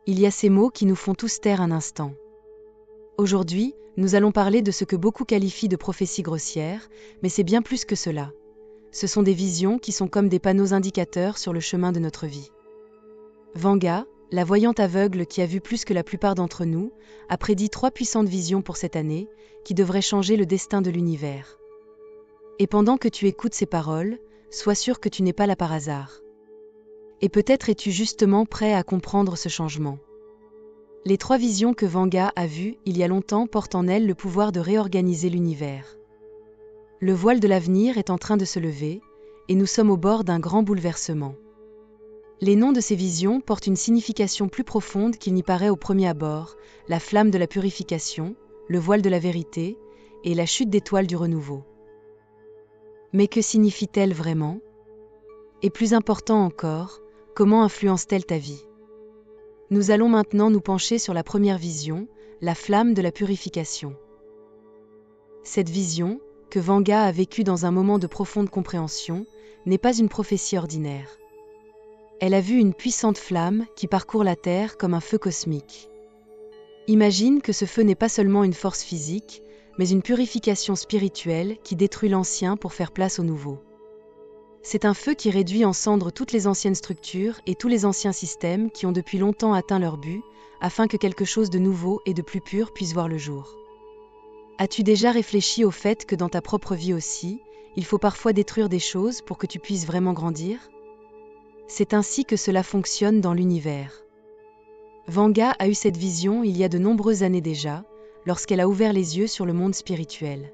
Il y a ces mots qui nous font tous taire un instant. Aujourd'hui, nous allons parler de ce que beaucoup qualifient de prophétie grossière, mais c'est bien plus que cela. Ce sont des visions qui sont comme des panneaux indicateurs sur le chemin de notre vie. Vanga, la voyante aveugle qui a vu plus que la plupart d'entre nous, a prédit 3 puissantes visions pour cette année, qui devraient changer le destin de l'univers. Et pendant que tu écoutes ces paroles, sois sûr que tu n'es pas là par hasard. Et peut-être es-tu justement prêt à comprendre ce changement. Les 3 visions que Vanga a vues il y a longtemps portent en elles le pouvoir de réorganiser l'univers. Le voile de l'avenir est en train de se lever, et nous sommes au bord d'un grand bouleversement. Les noms de ces visions portent une signification plus profonde qu'il n'y paraît au premier abord, la flamme de la purification, le voile de la vérité, et la chute d'étoiles du renouveau. Mais que signifie-t-elle vraiment? Et plus important encore, comment influence-t-elle ta vie? Nous allons maintenant nous pencher sur la première vision, la flamme de la purification. Cette vision, que Vanga a vécue dans un moment de profonde compréhension, n'est pas une prophétie ordinaire. Elle a vu une puissante flamme qui parcourt la Terre comme un feu cosmique. Imagine que ce feu n'est pas seulement une force physique, mais une purification spirituelle qui détruit l'ancien pour faire place au nouveau. C'est un feu qui réduit en cendres toutes les anciennes structures et tous les anciens systèmes qui ont depuis longtemps atteint leur but, afin que quelque chose de nouveau et de plus pur puisse voir le jour. As-tu déjà réfléchi au fait que dans ta propre vie aussi, il faut parfois détruire des choses pour que tu puisses vraiment grandir? C'est ainsi que cela fonctionne dans l'univers. Vanga a eu cette vision il y a de nombreuses années déjà, lorsqu'elle a ouvert les yeux sur le monde spirituel.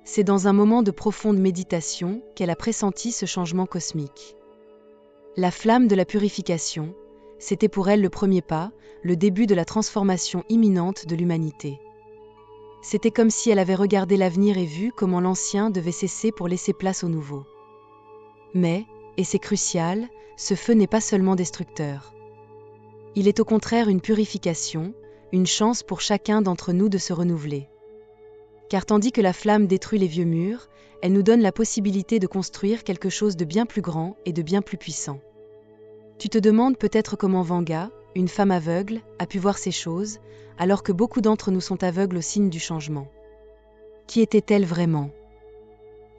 C'est dans un moment de profonde méditation qu'elle a pressenti ce changement cosmique. La flamme de la purification, c'était pour elle le premier pas, le début de la transformation imminente de l'humanité. C'était comme si elle avait regardé l'avenir et vu comment l'ancien devait cesser pour laisser place au nouveau. Mais, et c'est crucial, ce feu n'est pas seulement destructeur. Il est au contraire une purification, une chance pour chacun d'entre nous de se renouveler. Car tandis que la flamme détruit les vieux murs, elle nous donne la possibilité de construire quelque chose de bien plus grand et de bien plus puissant. Tu te demandes peut-être comment Vanga, une femme aveugle, a pu voir ces choses, alors que beaucoup d'entre nous sont aveugles au signe du changement. Qui était-elle vraiment?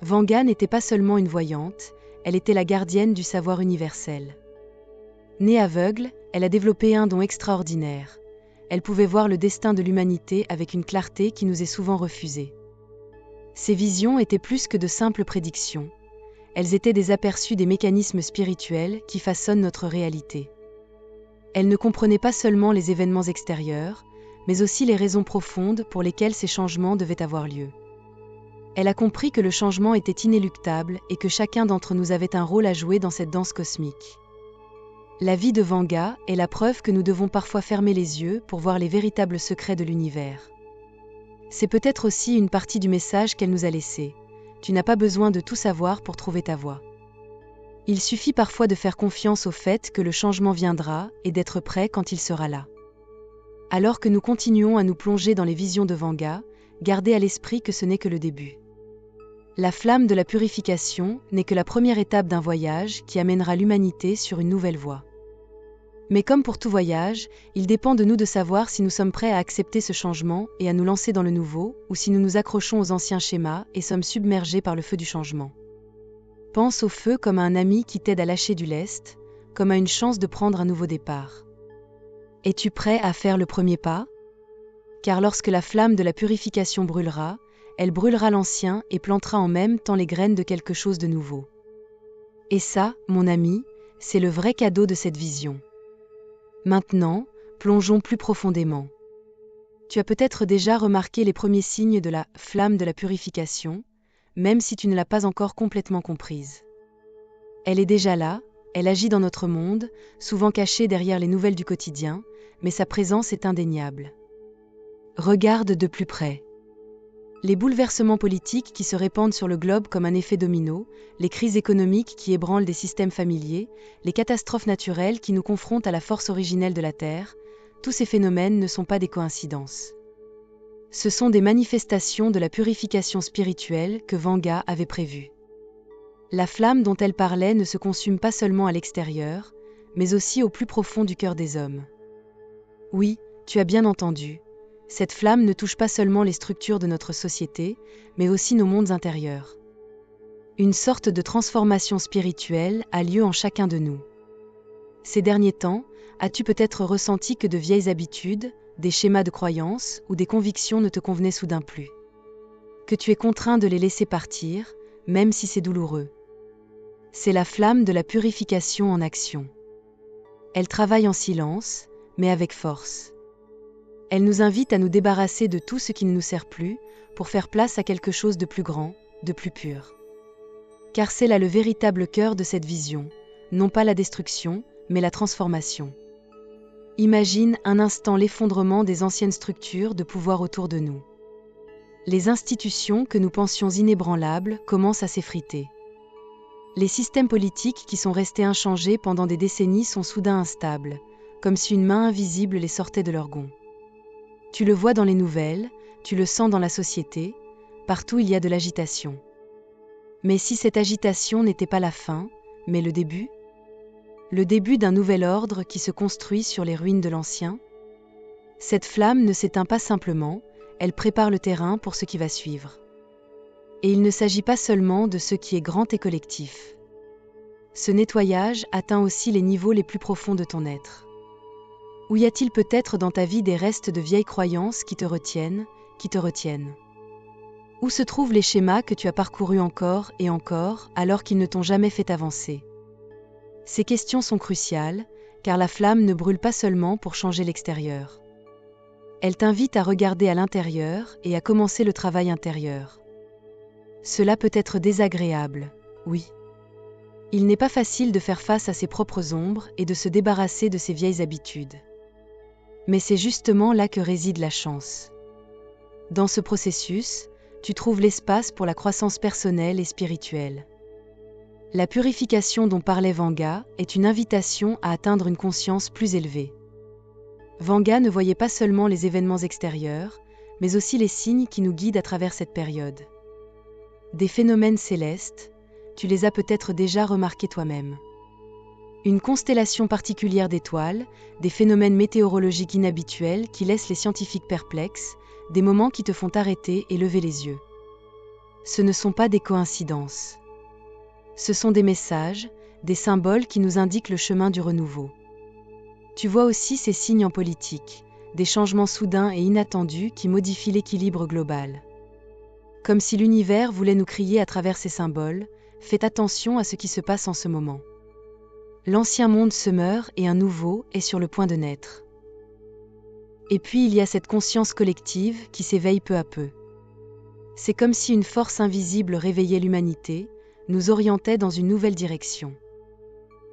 Vanga n'était pas seulement une voyante, elle était la gardienne du savoir universel. Née aveugle, elle a développé un don extraordinaire. Elle pouvait voir le destin de l'humanité avec une clarté qui nous est souvent refusée. Ces visions étaient plus que de simples prédictions. Elles étaient des aperçus des mécanismes spirituels qui façonnent notre réalité. Elle ne comprenait pas seulement les événements extérieurs, mais aussi les raisons profondes pour lesquelles ces changements devaient avoir lieu. Elle a compris que le changement était inéluctable et que chacun d'entre nous avait un rôle à jouer dans cette danse cosmique. La vie de Vanga est la preuve que nous devons parfois fermer les yeux pour voir les véritables secrets de l'univers. C'est peut-être aussi une partie du message qu'elle nous a laissé. Tu n'as pas besoin de tout savoir pour trouver ta voie. Il suffit parfois de faire confiance au fait que le changement viendra et d'être prêt quand il sera là. Alors que nous continuons à nous plonger dans les visions de Vanga, gardez à l'esprit que ce n'est que le début. La flamme de la purification n'est que la première étape d'un voyage qui amènera l'humanité sur une nouvelle voie. Mais comme pour tout voyage, il dépend de nous de savoir si nous sommes prêts à accepter ce changement et à nous lancer dans le nouveau, ou si nous nous accrochons aux anciens schémas et sommes submergés par le feu du changement. Pense au feu comme à un ami qui t'aide à lâcher du lest, comme à une chance de prendre un nouveau départ. Es-tu prêt à faire le premier pas? Car lorsque la flamme de la purification brûlera, elle brûlera l'ancien et plantera en même temps les graines de quelque chose de nouveau. Et ça, mon ami, c'est le vrai cadeau de cette vision. Maintenant, plongeons plus profondément. Tu as peut-être déjà remarqué les premiers signes de la flamme de la purification, même si tu ne l'as pas encore complètement comprise. Elle est déjà là, elle agit dans notre monde, souvent cachée derrière les nouvelles du quotidien, mais sa présence est indéniable. Regarde de plus près. Les bouleversements politiques qui se répandent sur le globe comme un effet domino, les crises économiques qui ébranlent des systèmes familiers, les catastrophes naturelles qui nous confrontent à la force originelle de la Terre, tous ces phénomènes ne sont pas des coïncidences. Ce sont des manifestations de la purification spirituelle que Vanga avait prévue. La flamme dont elle parlait ne se consume pas seulement à l'extérieur, mais aussi au plus profond du cœur des hommes. Oui, tu as bien entendu. Cette flamme ne touche pas seulement les structures de notre société, mais aussi nos mondes intérieurs. Une sorte de transformation spirituelle a lieu en chacun de nous. Ces derniers temps, as-tu peut-être ressenti que de vieilles habitudes, des schémas de croyances ou des convictions ne te convenaient soudain plus? Que tu es contraint de les laisser partir, même si c'est douloureux. C'est la flamme de la purification en action. Elle travaille en silence, mais avec force. Elle nous invite à nous débarrasser de tout ce qui ne nous sert plus, pour faire place à quelque chose de plus grand, de plus pur. Car c'est là le véritable cœur de cette vision, non pas la destruction, mais la transformation. Imagine un instant l'effondrement des anciennes structures de pouvoir autour de nous. Les institutions que nous pensions inébranlables commencent à s'effriter. Les systèmes politiques qui sont restés inchangés pendant des décennies sont soudain instables, comme si une main invisible les sortait de leur gonds. Tu le vois dans les nouvelles, tu le sens dans la société, partout il y a de l'agitation. Mais si cette agitation n'était pas la fin, mais le début d'un nouvel ordre qui se construit sur les ruines de l'ancien? Cette flamme ne s'éteint pas simplement, elle prépare le terrain pour ce qui va suivre. Et il ne s'agit pas seulement de ce qui est grand et collectif. Ce nettoyage atteint aussi les niveaux les plus profonds de ton être. Ou y a-t-il peut-être dans ta vie des restes de vieilles croyances qui te retiennent? Où se trouvent les schémas que tu as parcourus encore et encore alors qu'ils ne t'ont jamais fait avancer? Ces questions sont cruciales, car la flamme ne brûle pas seulement pour changer l'extérieur. Elle t'invite à regarder à l'intérieur et à commencer le travail intérieur. Cela peut être désagréable, oui. Il n'est pas facile de faire face à ses propres ombres et de se débarrasser de ses vieilles habitudes. Mais c'est justement là que réside la chance. Dans ce processus, tu trouves l'espace pour la croissance personnelle et spirituelle. La purification dont parlait Vanga est une invitation à atteindre une conscience plus élevée. Vanga ne voyait pas seulement les événements extérieurs, mais aussi les signes qui nous guident à travers cette période. Des phénomènes célestes, tu les as peut-être déjà remarqués toi-même. Une constellation particulière d'étoiles, des phénomènes météorologiques inhabituels qui laissent les scientifiques perplexes, des moments qui te font arrêter et lever les yeux. Ce ne sont pas des coïncidences. Ce sont des messages, des symboles qui nous indiquent le chemin du renouveau. Tu vois aussi ces signes en politique, des changements soudains et inattendus qui modifient l'équilibre global. Comme si l'univers voulait nous crier à travers ces symboles, faites attention à ce qui se passe en ce moment. L'ancien monde se meurt et un nouveau est sur le point de naître. Et puis il y a cette conscience collective qui s'éveille peu à peu. C'est comme si une force invisible réveillait l'humanité, nous orientait dans une nouvelle direction.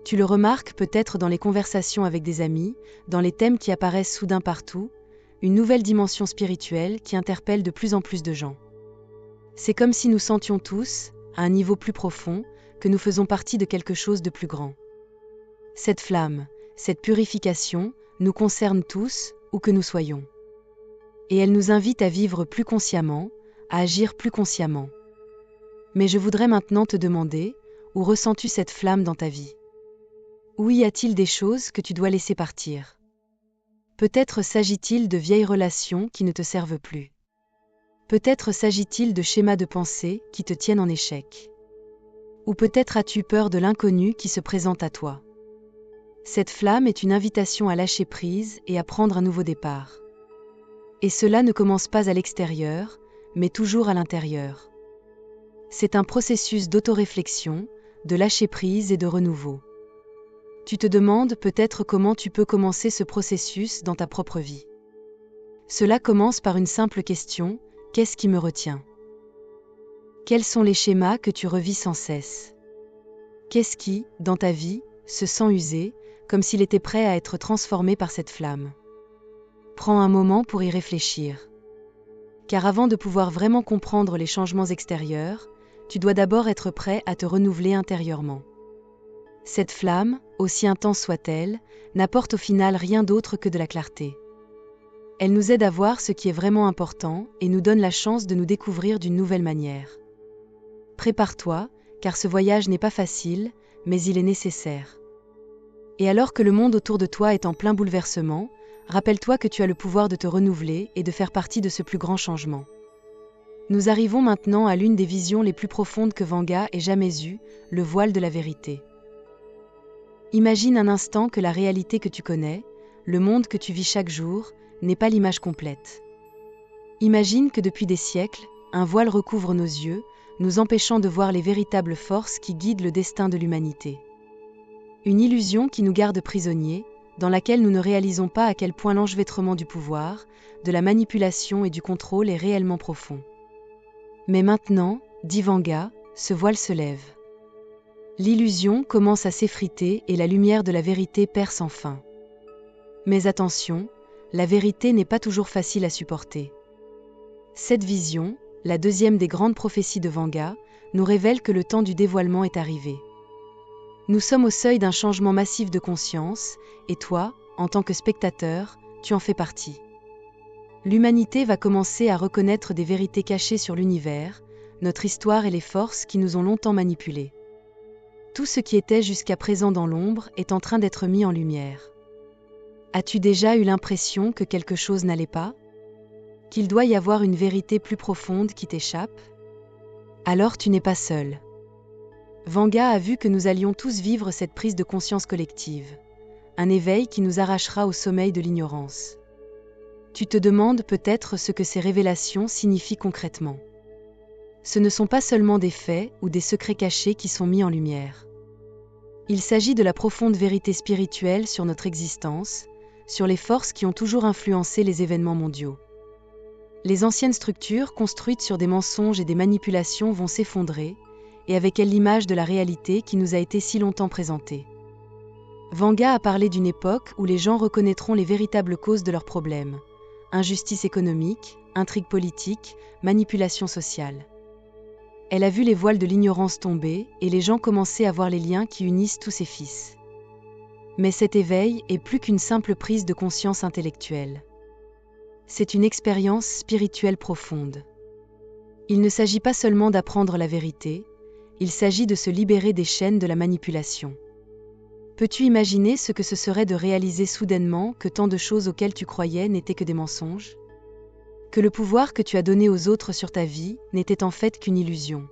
Tu le remarques peut-être dans les conversations avec des amis, dans les thèmes qui apparaissent soudain partout, une nouvelle dimension spirituelle qui interpelle de plus en plus de gens. C'est comme si nous sentions tous, à un niveau plus profond, que nous faisons partie de quelque chose de plus grand. Cette flamme, cette purification, nous concerne tous, où que nous soyons. Et elle nous invite à vivre plus consciemment, à agir plus consciemment. Mais je voudrais maintenant te demander, où ressens-tu cette flamme dans ta vie? Où y a-t-il des choses que tu dois laisser partir? Peut-être s'agit-il de vieilles relations qui ne te servent plus. Peut-être s'agit-il de schémas de pensée qui te tiennent en échec. Ou peut-être as-tu peur de l'inconnu qui se présente à toi. Cette flamme est une invitation à lâcher prise et à prendre un nouveau départ. Et cela ne commence pas à l'extérieur, mais toujours à l'intérieur. C'est un processus d'autoréflexion, de lâcher prise et de renouveau. Tu te demandes peut-être comment tu peux commencer ce processus dans ta propre vie. Cela commence par une simple question, qu'est-ce qui me retient? Quels sont les schémas que tu revis sans cesse? Qu'est-ce qui, dans ta vie, se sent usé, comme s'il était prêt à être transformé par cette flamme? Prends un moment pour y réfléchir. Car avant de pouvoir vraiment comprendre les changements extérieurs, tu dois d'abord être prêt à te renouveler intérieurement. Cette flamme, aussi intense soit-elle, n'apporte au final rien d'autre que de la clarté. Elle nous aide à voir ce qui est vraiment important et nous donne la chance de nous découvrir d'une nouvelle manière. Prépare-toi, car ce voyage n'est pas facile, mais il est nécessaire. Et alors que le monde autour de toi est en plein bouleversement, rappelle-toi que tu as le pouvoir de te renouveler et de faire partie de ce plus grand changement. Nous arrivons maintenant à l'une des visions les plus profondes que Vanga ait jamais eues, le voile de la vérité. Imagine un instant que la réalité que tu connais, le monde que tu vis chaque jour, n'est pas l'image complète. Imagine que depuis des siècles, un voile recouvre nos yeux, nous empêchant de voir les véritables forces qui guident le destin de l'humanité. Une illusion qui nous garde prisonniers, dans laquelle nous ne réalisons pas à quel point l'enchevêtrement du pouvoir, de la manipulation et du contrôle est réellement profond. Mais maintenant, dit Vanga, ce voile se lève. L'illusion commence à s'effriter et la lumière de la vérité perce enfin. Mais attention, la vérité n'est pas toujours facile à supporter. Cette vision, la deuxième des grandes prophéties de Vanga, nous révèle que le temps du dévoilement est arrivé. Nous sommes au seuil d'un changement massif de conscience, et toi, en tant que spectateur, tu en fais partie. L'humanité va commencer à reconnaître des vérités cachées sur l'univers, notre histoire et les forces qui nous ont longtemps manipulés. Tout ce qui était jusqu'à présent dans l'ombre est en train d'être mis en lumière. As-tu déjà eu l'impression que quelque chose n'allait pas ? Qu'il doit y avoir une vérité plus profonde qui t'échappe ? Alors tu n'es pas seul. Vanga a vu que nous allions tous vivre cette prise de conscience collective, un éveil qui nous arrachera au sommeil de l'ignorance. Tu te demandes peut-être ce que ces révélations signifient concrètement. Ce ne sont pas seulement des faits ou des secrets cachés qui sont mis en lumière. Il s'agit de la profonde vérité spirituelle sur notre existence, sur les forces qui ont toujours influencé les événements mondiaux. Les anciennes structures construites sur des mensonges et des manipulations vont s'effondrer, et avec elles l'image de la réalité qui nous a été si longtemps présentée. Vanga a parlé d'une époque où les gens reconnaîtront les véritables causes de leurs problèmes. Injustice économique, intrigue politique, manipulation sociale. Elle a vu les voiles de l'ignorance tomber et les gens commencer à voir les liens qui unissent tous ses fils. Mais cet éveil est plus qu'une simple prise de conscience intellectuelle. C'est une expérience spirituelle profonde. Il ne s'agit pas seulement d'apprendre la vérité, il s'agit de se libérer des chaînes de la manipulation. Peux-tu imaginer ce que ce serait de réaliser soudainement que tant de choses auxquelles tu croyais n'étaient que des mensonges ? Que le pouvoir que tu as donné aux autres sur ta vie n'était en fait qu'une illusion.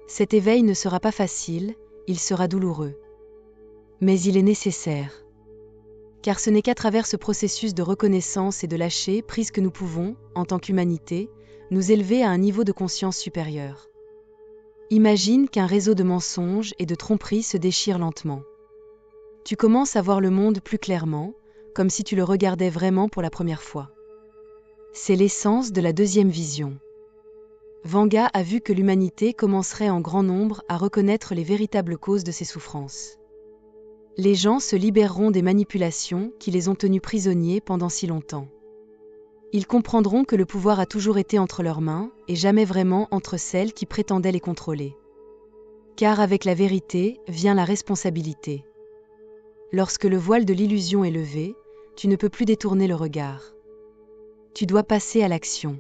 Cet éveil ne sera pas facile, il sera douloureux. Mais il est nécessaire. Car ce n'est qu'à travers ce processus de reconnaissance et de lâcher prise que nous pouvons, en tant qu'humanité, nous élever à un niveau de conscience supérieur. Imagine qu'un réseau de mensonges et de tromperies se déchire lentement. Tu commences à voir le monde plus clairement, comme si tu le regardais vraiment pour la première fois. C'est l'essence de la deuxième vision. Vanga a vu que l'humanité commencerait en grand nombre à reconnaître les véritables causes de ses souffrances. Les gens se libéreront des manipulations qui les ont tenus prisonniers pendant si longtemps. Ils comprendront que le pouvoir a toujours été entre leurs mains et jamais vraiment entre celles qui prétendaient les contrôler. Car avec la vérité vient la responsabilité. Lorsque le voile de l'illusion est levé, tu ne peux plus détourner le regard. Tu dois passer à l'action.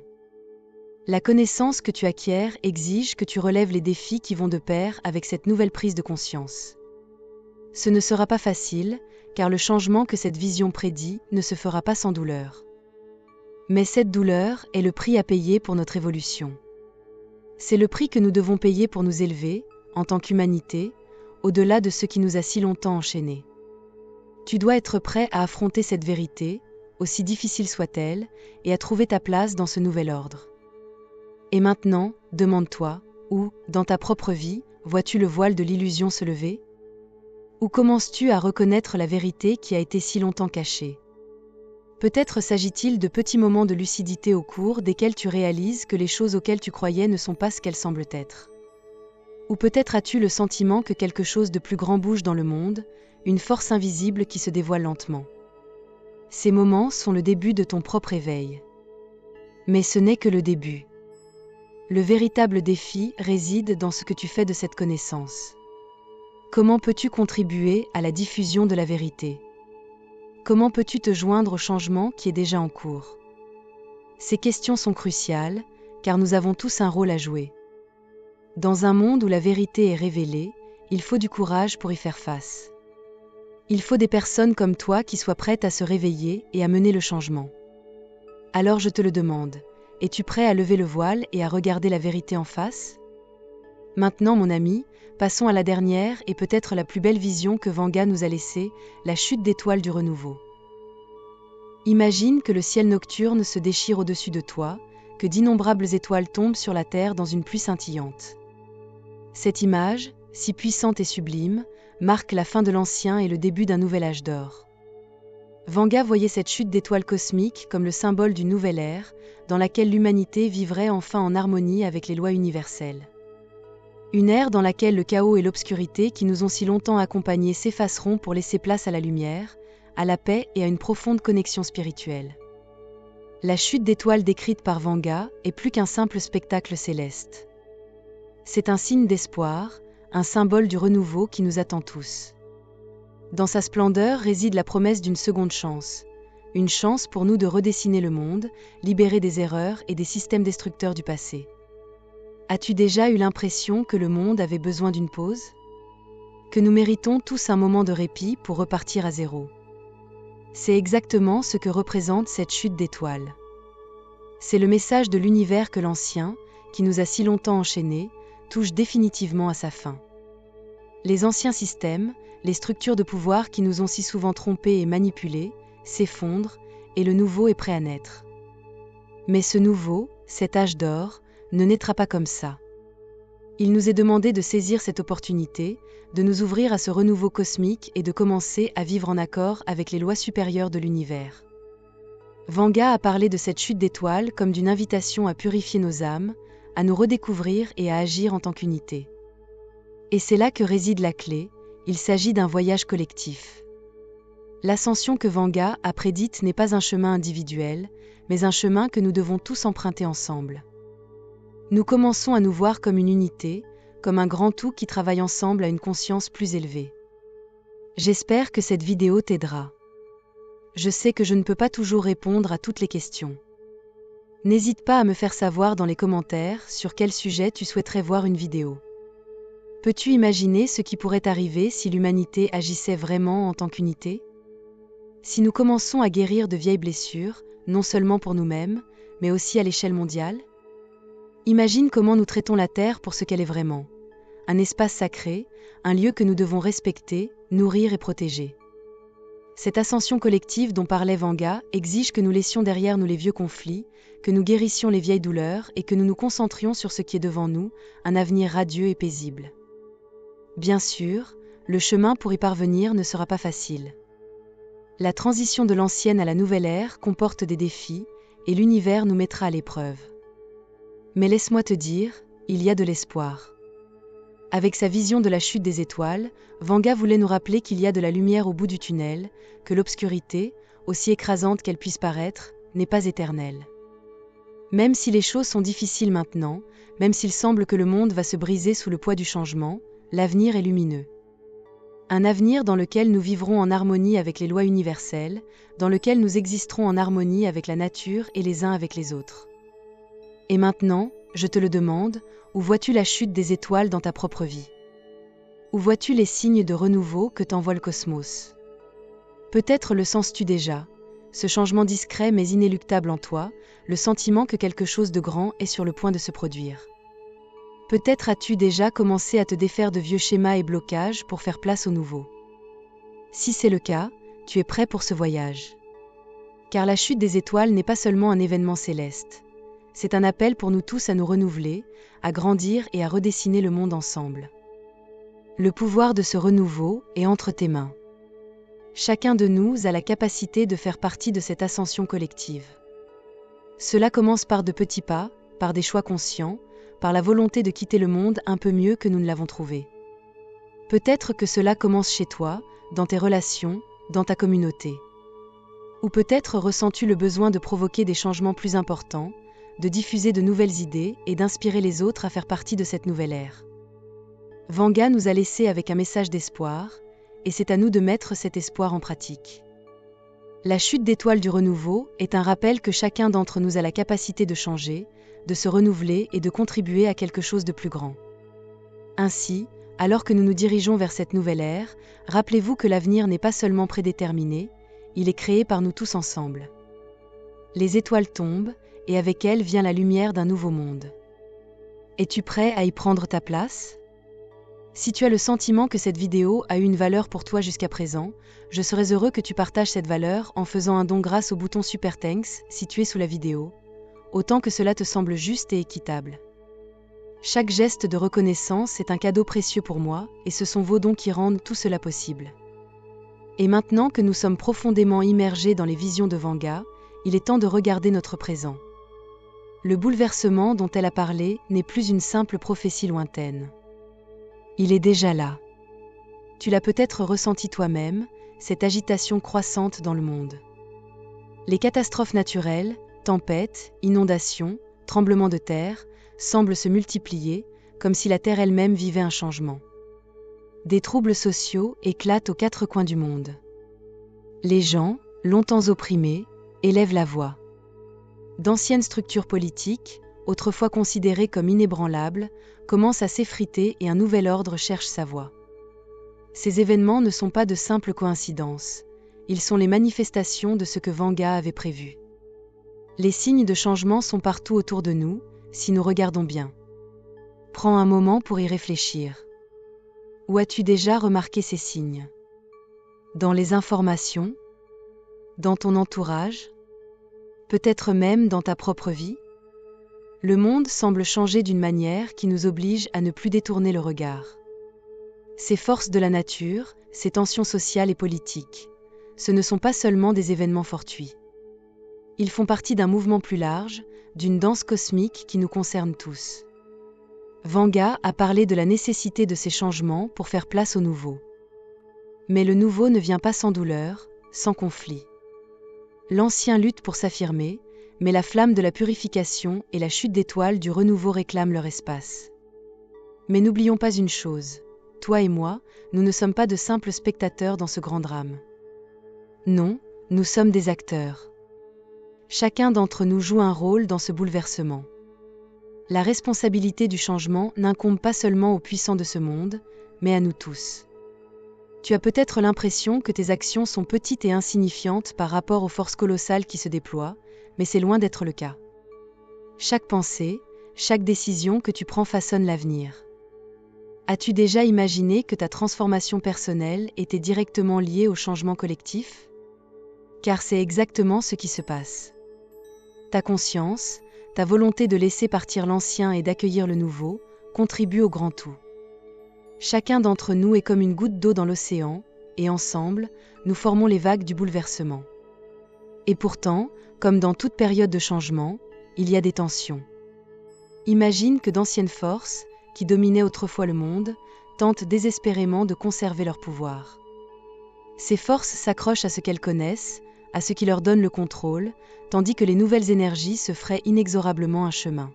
La connaissance que tu acquiers exige que tu relèves les défis qui vont de pair avec cette nouvelle prise de conscience. Ce ne sera pas facile, car le changement que cette vision prédit ne se fera pas sans douleur. Mais cette douleur est le prix à payer pour notre évolution. C'est le prix que nous devons payer pour nous élever, en tant qu'humanité, au-delà de ce qui nous a si longtemps enchaînés. Tu dois être prêt à affronter cette vérité, aussi difficile soit-elle, et à trouver ta place dans ce nouvel ordre. Et maintenant, demande-toi, où, dans ta propre vie, vois-tu le voile de l'illusion se lever ? Où commences-tu à reconnaître la vérité qui a été si longtemps cachée ? Peut-être s'agit-il de petits moments de lucidité au cours desquels tu réalises que les choses auxquelles tu croyais ne sont pas ce qu'elles semblent être. Ou peut-être as-tu le sentiment que quelque chose de plus grand bouge dans le monde, une force invisible qui se dévoile lentement. Ces moments sont le début de ton propre éveil. Mais ce n'est que le début. Le véritable défi réside dans ce que tu fais de cette connaissance. Comment peux-tu contribuer à la diffusion de la vérité ? Comment peux-tu te joindre au changement qui est déjà en cours ? Ces questions sont cruciales, car nous avons tous un rôle à jouer. Dans un monde où la vérité est révélée, il faut du courage pour y faire face. Il faut des personnes comme toi qui soient prêtes à se réveiller et à mener le changement. Alors je te le demande, es-tu prêt à lever le voile et à regarder la vérité en face? Maintenant, mon ami, passons à la dernière et peut-être la plus belle vision que Vanga nous a laissée, la chute d'étoiles du renouveau. Imagine que le ciel nocturne se déchire au-dessus de toi, que d'innombrables étoiles tombent sur la terre dans une pluie scintillante. Cette image, si puissante et sublime, marque la fin de l'ancien et le début d'un nouvel âge d'or. Vanga voyait cette chute d'étoiles cosmiques comme le symbole d'une nouvelle ère, dans laquelle l'humanité vivrait enfin en harmonie avec les lois universelles. Une ère dans laquelle le chaos et l'obscurité qui nous ont si longtemps accompagnés s'effaceront pour laisser place à la lumière, à la paix et à une profonde connexion spirituelle. La chute d'étoiles décrite par Vanga est plus qu'un simple spectacle céleste. C'est un signe d'espoir, un symbole du renouveau qui nous attend tous. Dans sa splendeur réside la promesse d'une seconde chance, une chance pour nous de redessiner le monde, libérer des erreurs et des systèmes destructeurs du passé. As-tu déjà eu l'impression que le monde avait besoin d'une pause? Que nous méritons tous un moment de répit pour repartir à zéro? C'est exactement ce que représente cette chute d'étoiles. C'est le message de l'univers que l'ancien, qui nous a si longtemps enchaînés, touche définitivement à sa fin. Les anciens systèmes, les structures de pouvoir qui nous ont si souvent trompés et manipulés, s'effondrent et le nouveau est prêt à naître. Mais ce nouveau, cet âge d'or, ne naîtra pas comme ça. Il nous est demandé de saisir cette opportunité, de nous ouvrir à ce renouveau cosmique et de commencer à vivre en accord avec les lois supérieures de l'univers. Vanga a parlé de cette chute d'étoiles comme d'une invitation à purifier nos âmes, à nous redécouvrir et à agir en tant qu'unité. Et c'est là que réside la clé, il s'agit d'un voyage collectif. L'ascension que Vanga a prédite n'est pas un chemin individuel, mais un chemin que nous devons tous emprunter ensemble. Nous commençons à nous voir comme une unité, comme un grand tout qui travaille ensemble à une conscience plus élevée. J'espère que cette vidéo t'aidera. Je sais que je ne peux pas toujours répondre à toutes les questions. N'hésite pas à me faire savoir dans les commentaires sur quel sujet tu souhaiterais voir une vidéo. Peux-tu imaginer ce qui pourrait arriver si l'humanité agissait vraiment en tant qu'unité? Si nous commençons à guérir de vieilles blessures, non seulement pour nous-mêmes, mais aussi à l'échelle mondiale? Imagine comment nous traitons la Terre pour ce qu'elle est vraiment. Un espace sacré, un lieu que nous devons respecter, nourrir et protéger. Cette ascension collective dont parlait Vanga exige que nous laissions derrière nous les vieux conflits, que nous guérissions les vieilles douleurs et que nous nous concentrions sur ce qui est devant nous, un avenir radieux et paisible. Bien sûr, le chemin pour y parvenir ne sera pas facile. La transition de l'ancienne à la nouvelle ère comporte des défis et l'univers nous mettra à l'épreuve. Mais laisse-moi te dire, il y a de l'espoir. Avec sa vision de la chute des étoiles, Vanga voulait nous rappeler qu'il y a de la lumière au bout du tunnel, que l'obscurité, aussi écrasante qu'elle puisse paraître, n'est pas éternelle. Même si les choses sont difficiles maintenant, même s'il semble que le monde va se briser sous le poids du changement, l'avenir est lumineux. Un avenir dans lequel nous vivrons en harmonie avec les lois universelles, dans lequel nous existerons en harmonie avec la nature et les uns avec les autres. Et maintenant, je te le demande, où vois-tu la chute des étoiles dans ta propre vie? Où vois-tu les signes de renouveau que t'envoie le cosmos? Peut-être le sens-tu déjà, ce changement discret mais inéluctable en toi, le sentiment que quelque chose de grand est sur le point de se produire. Peut-être as-tu déjà commencé à te défaire de vieux schémas et blocages pour faire place au nouveau. Si c'est le cas, tu es prêt pour ce voyage. Car la chute des étoiles n'est pas seulement un événement céleste. C'est un appel pour nous tous à nous renouveler, à grandir et à redessiner le monde ensemble. Le pouvoir de ce renouveau est entre tes mains. Chacun de nous a la capacité de faire partie de cette ascension collective. Cela commence par de petits pas, par des choix conscients, par la volonté de quitter le monde un peu mieux que nous ne l'avons trouvé. Peut-être que cela commence chez toi, dans tes relations, dans ta communauté. Ou peut-être ressens-tu le besoin de provoquer des changements plus importants, de diffuser de nouvelles idées et d'inspirer les autres à faire partie de cette nouvelle ère. Vanga nous a laissé avec un message d'espoir, et c'est à nous de mettre cet espoir en pratique. La chute d'étoiles du renouveau est un rappel que chacun d'entre nous a la capacité de changer, de se renouveler et de contribuer à quelque chose de plus grand. Ainsi, Alors que nous nous dirigeons vers cette nouvelle ère, rappelez-vous que l'avenir n'est pas seulement prédéterminé, il est créé par nous tous ensemble. Les étoiles tombent, et avec elles vient la lumière d'un nouveau monde. Es-tu prêt à y prendre ta place ? Si tu as le sentiment que cette vidéo a eu une valeur pour toi jusqu'à présent, je serais heureux que tu partages cette valeur en faisant un don grâce au bouton Super Thanks situé sous la vidéo, autant que cela te semble juste et équitable. Chaque geste de reconnaissance est un cadeau précieux pour moi, et ce sont vos dons qui rendent tout cela possible. Et maintenant que nous sommes profondément immergés dans les visions de Vanga, il est temps de regarder notre présent. Le bouleversement dont elle a parlé n'est plus une simple prophétie lointaine. Il est déjà là. Tu l'as peut-être ressenti toi-même, cette agitation croissante dans le monde. Les catastrophes naturelles, tempêtes, inondations, tremblements de terre, semblent se multiplier, comme si la Terre elle-même vivait un changement. Des troubles sociaux éclatent aux quatre coins du monde. Les gens, longtemps opprimés, élèvent la voix. D'anciennes structures politiques, autrefois considérées comme inébranlables, commencent à s'effriter et un nouvel ordre cherche sa voie. Ces événements ne sont pas de simples coïncidences, ils sont les manifestations de ce que Vanga avait prévu. Les signes de changement sont partout autour de nous, si nous regardons bien. Prends un moment pour y réfléchir. Où as-tu déjà remarqué ces signes ? Dans les informations ? Dans ton entourage ? Peut-être même dans ta propre vie ? Le monde semble changer d'une manière qui nous oblige à ne plus détourner le regard. Ces forces de la nature, ces tensions sociales et politiques, ce ne sont pas seulement des événements fortuits. Ils font partie d'un mouvement plus large, d'une danse cosmique qui nous concerne tous. Vanga a parlé de la nécessité de ces changements pour faire place au nouveau. Mais le nouveau ne vient pas sans douleur, sans conflit. L'ancien lutte pour s'affirmer, mais la flamme de la purification et la chute d'étoiles du renouveau réclament leur espace. Mais n'oublions pas une chose, toi et moi, nous ne sommes pas de simples spectateurs dans ce grand drame. Non, nous sommes des acteurs. Chacun d'entre nous joue un rôle dans ce bouleversement. La responsabilité du changement n'incombe pas seulement aux puissants de ce monde, mais à nous tous. Tu as peut-être l'impression que tes actions sont petites et insignifiantes par rapport aux forces colossales qui se déploient, mais c'est loin d'être le cas. Chaque pensée, chaque décision que tu prends façonne l'avenir. As-tu déjà imaginé que ta transformation personnelle était directement liée au changement collectif ? Car c'est exactement ce qui se passe. Ta conscience, ta volonté de laisser partir l'ancien et d'accueillir le nouveau, contribue au grand tout. Chacun d'entre nous est comme une goutte d'eau dans l'océan, et ensemble, nous formons les vagues du bouleversement. Et pourtant, comme dans toute période de changement, il y a des tensions. Imagine que d'anciennes forces, qui dominaient autrefois le monde, tentent désespérément de conserver leur pouvoir. Ces forces s'accrochent à ce qu'elles connaissent, à ce qui leur donne le contrôle, tandis que les nouvelles énergies se frayent inexorablement un chemin.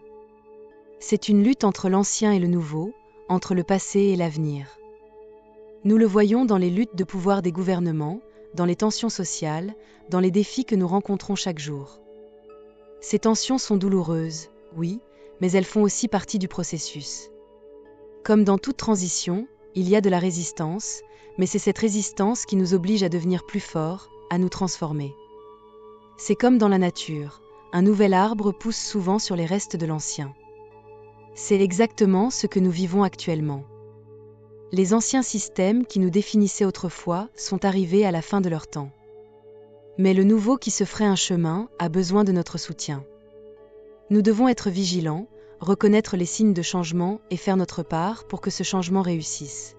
C'est une lutte entre l'ancien et le nouveau, entre le passé et l'avenir. Nous le voyons dans les luttes de pouvoir des gouvernements, dans les tensions sociales, dans les défis que nous rencontrons chaque jour. Ces tensions sont douloureuses, oui, mais elles font aussi partie du processus. Comme dans toute transition, il y a de la résistance, mais c'est cette résistance qui nous oblige à devenir plus forts, à nous transformer. C'est comme dans la nature, un nouvel arbre pousse souvent sur les restes de l'ancien. C'est exactement ce que nous vivons actuellement. Les anciens systèmes qui nous définissaient autrefois sont arrivés à la fin de leur temps. Mais le nouveau qui se ferait un chemin a besoin de notre soutien. Nous devons être vigilants, reconnaître les signes de changement et faire notre part pour que ce changement réussisse.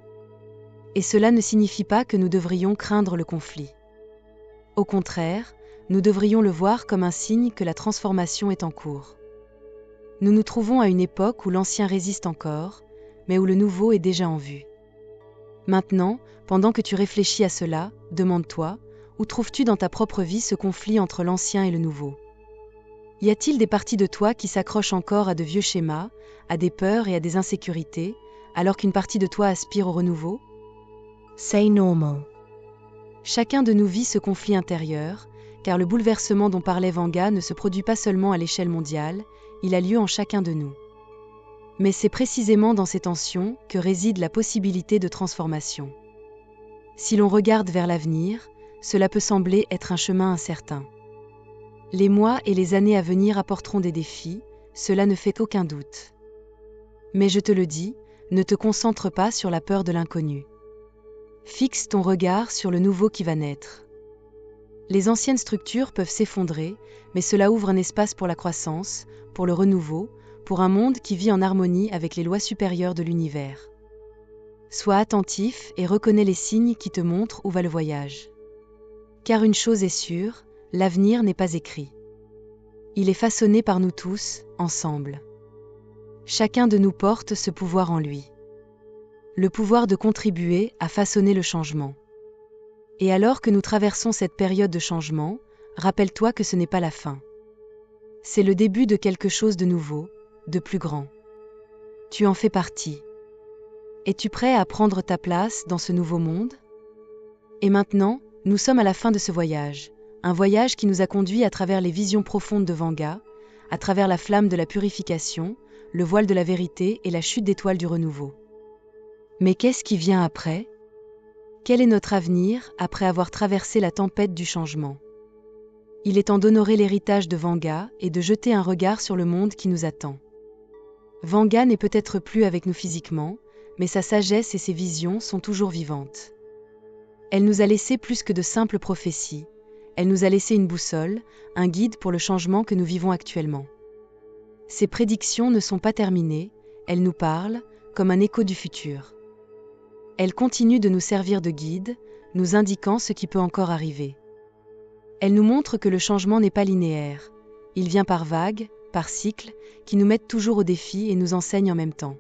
Et cela ne signifie pas que nous devrions craindre le conflit. Au contraire, nous devrions le voir comme un signe que la transformation est en cours. Nous nous trouvons à une époque où l'ancien résiste encore, mais où le nouveau est déjà en vue. Maintenant, pendant que tu réfléchis à cela, demande-toi, où trouves-tu dans ta propre vie ce conflit entre l'ancien et le nouveau ? Y a-t-il des parties de toi qui s'accrochent encore à de vieux schémas, à des peurs et à des insécurités, alors qu'une partie de toi aspire au renouveau ? Say normal. Chacun de nous vit ce conflit intérieur, car le bouleversement dont parlait Vanga ne se produit pas seulement à l'échelle mondiale, il a lieu en chacun de nous. Mais c'est précisément dans ces tensions que réside la possibilité de transformation. Si l'on regarde vers l'avenir, cela peut sembler être un chemin incertain. Les mois et les années à venir apporteront des défis, cela ne fait aucun doute. Mais je te le dis, ne te concentre pas sur la peur de l'inconnu. Fixe ton regard sur le nouveau qui va naître. Les anciennes structures peuvent s'effondrer, mais cela ouvre un espace pour la croissance, pour le renouveau, pour un monde qui vit en harmonie avec les lois supérieures de l'univers. Sois attentif et reconnais les signes qui te montrent où va le voyage. Car une chose est sûre, l'avenir n'est pas écrit. Il est façonné par nous tous, ensemble. Chacun de nous porte ce pouvoir en lui. Le pouvoir de contribuer à façonner le changement. Et alors que nous traversons cette période de changement, rappelle-toi que ce n'est pas la fin. C'est le début de quelque chose de nouveau, de plus grand. Tu en fais partie. Es-tu prêt à prendre ta place dans ce nouveau monde? Et maintenant, nous sommes à la fin de ce voyage, un voyage qui nous a conduits à travers les visions profondes de Vanga, à travers la flamme de la purification, le voile de la vérité et la chute d'étoiles du renouveau. Mais qu'est-ce qui vient après? Quel est notre avenir après avoir traversé la tempête du changement? Il est temps d'honorer l'héritage de Vanga et de jeter un regard sur le monde qui nous attend. Vanga n'est peut-être plus avec nous physiquement, mais sa sagesse et ses visions sont toujours vivantes. Elle nous a laissé plus que de simples prophéties, elle nous a laissé une boussole, un guide pour le changement que nous vivons actuellement. Ces prédictions ne sont pas terminées, elles nous parlent, comme un écho du futur. Elle continue de nous servir de guide, nous indiquant ce qui peut encore arriver. Elle nous montre que le changement n'est pas linéaire. Il vient par vagues, par cycles, qui nous mettent toujours au défi et nous enseignent en même temps.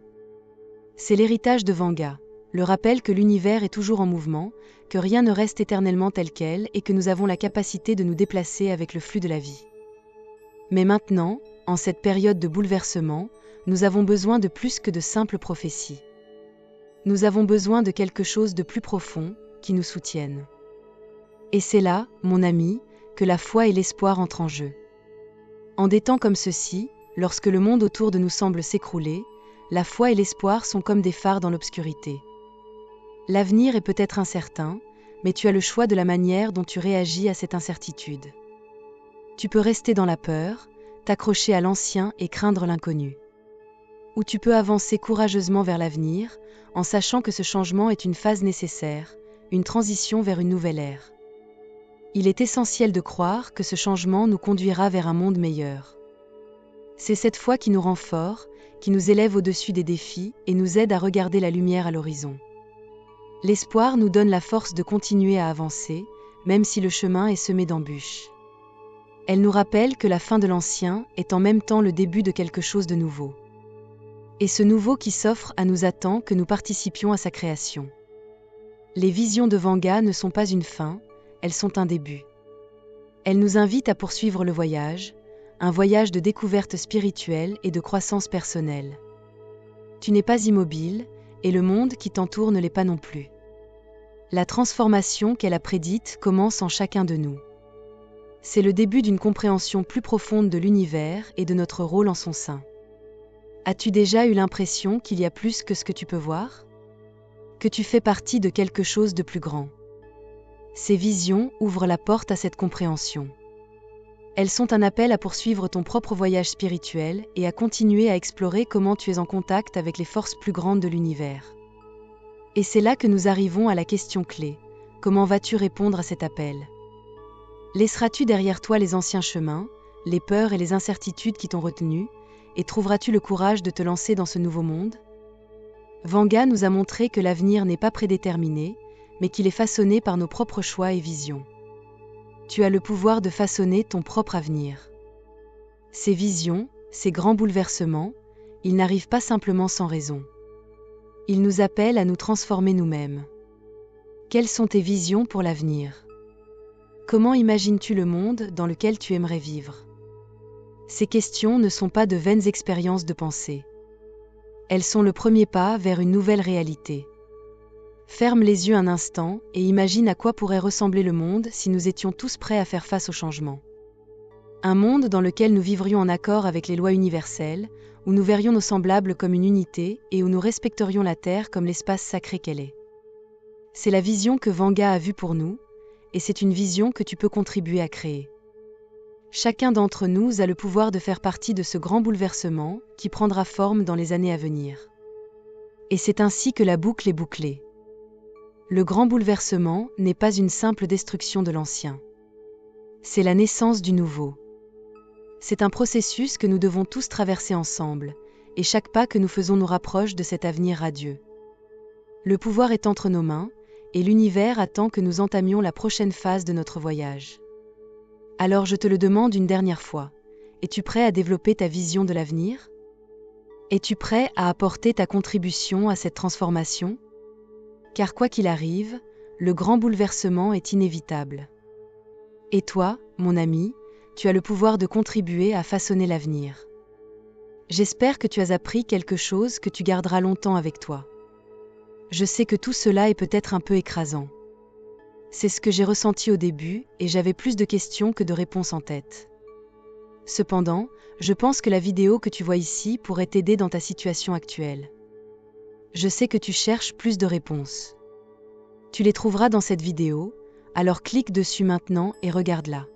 C'est l'héritage de Vanga, le rappel que l'univers est toujours en mouvement, que rien ne reste éternellement tel quel et que nous avons la capacité de nous déplacer avec le flux de la vie. Mais maintenant, en cette période de bouleversement, nous avons besoin de plus que de simples prophéties. Nous avons besoin de quelque chose de plus profond, qui nous soutienne. Et c'est là, mon ami, que la foi et l'espoir entrent en jeu. En des temps comme ceux-ci, lorsque le monde autour de nous semble s'écrouler, la foi et l'espoir sont comme des phares dans l'obscurité. L'avenir est peut-être incertain, mais tu as le choix de la manière dont tu réagis à cette incertitude. Tu peux rester dans la peur, t'accrocher à l'ancien et craindre l'inconnu. Ou tu peux avancer courageusement vers l'avenir, en sachant que ce changement est une phase nécessaire, une transition vers une nouvelle ère. Il est essentiel de croire que ce changement nous conduira vers un monde meilleur. C'est cette foi qui nous rend forts, qui nous élève au-dessus des défis et nous aide à regarder la lumière à l'horizon. L'espoir nous donne la force de continuer à avancer, même si le chemin est semé d'embûches. Elle nous rappelle que la fin de l'ancien est en même temps le début de quelque chose de nouveau. Et ce nouveau qui s'offre à nous attend que nous participions à sa création. Les visions de Vanga ne sont pas une fin, elles sont un début. Elles nous invitent à poursuivre le voyage, un voyage de découverte spirituelle et de croissance personnelle. Tu n'es pas immobile, et le monde qui t'entoure ne l'est pas non plus. La transformation qu'elle a prédite commence en chacun de nous. C'est le début d'une compréhension plus profonde de l'univers et de notre rôle en son sein. As-tu déjà eu l'impression qu'il y a plus que ce que tu peux voir? Que tu fais partie de quelque chose de plus grand? Ces visions ouvrent la porte à cette compréhension. Elles sont un appel à poursuivre ton propre voyage spirituel et à continuer à explorer comment tu es en contact avec les forces plus grandes de l'univers. Et c'est là que nous arrivons à la question clé. Comment vas-tu répondre à cet appel? Laisseras-tu derrière toi les anciens chemins, les peurs et les incertitudes qui t'ont retenu, et trouveras-tu le courage de te lancer dans ce nouveau monde? Vanga nous a montré que l'avenir n'est pas prédéterminé, mais qu'il est façonné par nos propres choix et visions. Tu as le pouvoir de façonner ton propre avenir. Ces visions, ces grands bouleversements, ils n'arrivent pas simplement sans raison. Ils nous appellent à nous transformer nous-mêmes. Quelles sont tes visions pour l'avenir? Comment imagines-tu le monde dans lequel tu aimerais vivre? Ces questions ne sont pas de vaines expériences de pensée. Elles sont le premier pas vers une nouvelle réalité. Ferme les yeux un instant et imagine à quoi pourrait ressembler le monde si nous étions tous prêts à faire face au changement. Un monde dans lequel nous vivrions en accord avec les lois universelles, où nous verrions nos semblables comme une unité et où nous respecterions la Terre comme l'espace sacré qu'elle est. C'est la vision que Vanga a vue pour nous, et c'est une vision que tu peux contribuer à créer. Chacun d'entre nous a le pouvoir de faire partie de ce grand bouleversement qui prendra forme dans les années à venir. Et c'est ainsi que la boucle est bouclée. Le grand bouleversement n'est pas une simple destruction de l'ancien. C'est la naissance du nouveau. C'est un processus que nous devons tous traverser ensemble, et chaque pas que nous faisons nous rapproche de cet avenir radieux. Le pouvoir est entre nos mains, et l'univers attend que nous entamions la prochaine phase de notre voyage. Alors je te le demande une dernière fois, es-tu prêt à développer ta vision de l'avenir? Es-tu prêt à apporter ta contribution à cette transformation? Car quoi qu'il arrive, le grand bouleversement est inévitable. Et toi, mon ami, tu as le pouvoir de contribuer à façonner l'avenir. J'espère que tu as appris quelque chose que tu garderas longtemps avec toi. Je sais que tout cela est peut-être un peu écrasant. C'est ce que j'ai ressenti au début et j'avais plus de questions que de réponses en tête. Cependant, je pense que la vidéo que tu vois ici pourrait t'aider dans ta situation actuelle. Je sais que tu cherches plus de réponses. Tu les trouveras dans cette vidéo, alors clique dessus maintenant et regarde-la.